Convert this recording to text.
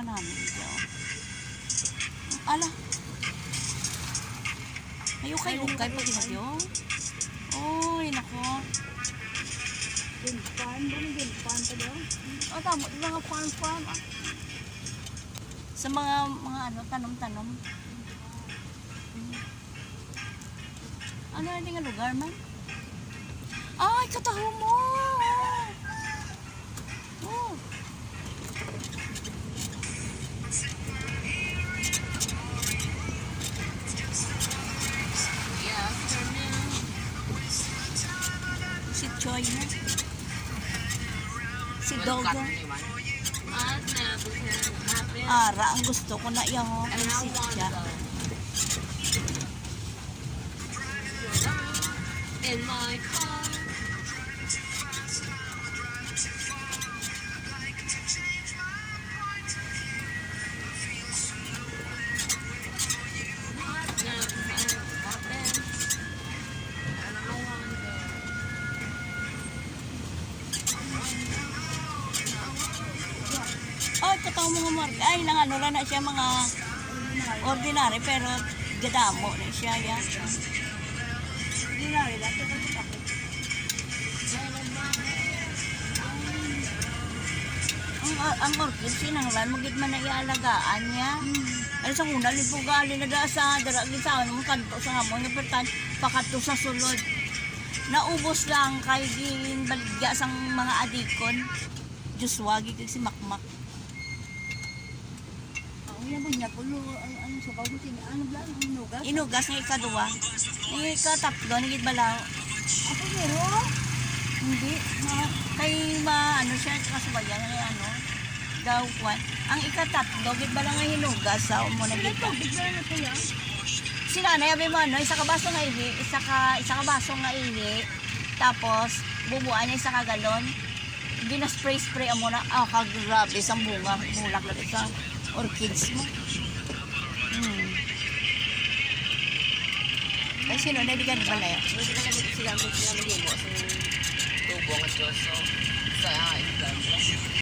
namin dito. Ala. Ayaw kayo ukay pag inagyo. Oy, nako. Ginpan, ba may ginpan pa daw? O, tamo, yung mga farm. Ah. Sa mga ano, tanom-tanom. Ano na nga lugar man? Ay, kataho mo! Oh. Si Choi na. Si Dogo. Ara, ang gusto ko na yung si siya. In my car. Oh, totoo mga mark. Ay, nang ano lang na siya mga ordinary pero gadamo na siya ya. Ordinary lang, ito kasi ako. Ang orchid sinanglan magid man na ialagaan niya. Ay sa una libugali na da sa daragi sa ano kanto sa hamon nga pertan pakato sa sulod. Naubos lang kay gin baligya sang mga adikon. Diyos wagi kay si Makmak. Ang yan ba niya, pulo, ano sa bagutin, ano lang, inugas? Inugas ng ikaduwa. Ng ikatatlo, nagit balaw. Ako meron? Hindi. Kay ano siya, kasubayan, kay ano, daw kwan. Ang ikatatlo, git ba lang nga hinugas sa mo na Sila dito. ito, bigla na ito yan. Si nanay, abi mo ano, isa ka baso nga ihi, isa ka baso nga ihi, tapos bubuan niya isa ka galon. Gina-spray amo na, kagrabe sa bunga, mulak lagi sa orchids mo. Ay, sino na di ka naman na yan? Sila mag-ibo sa tubong at Diyos. So, sa ilan.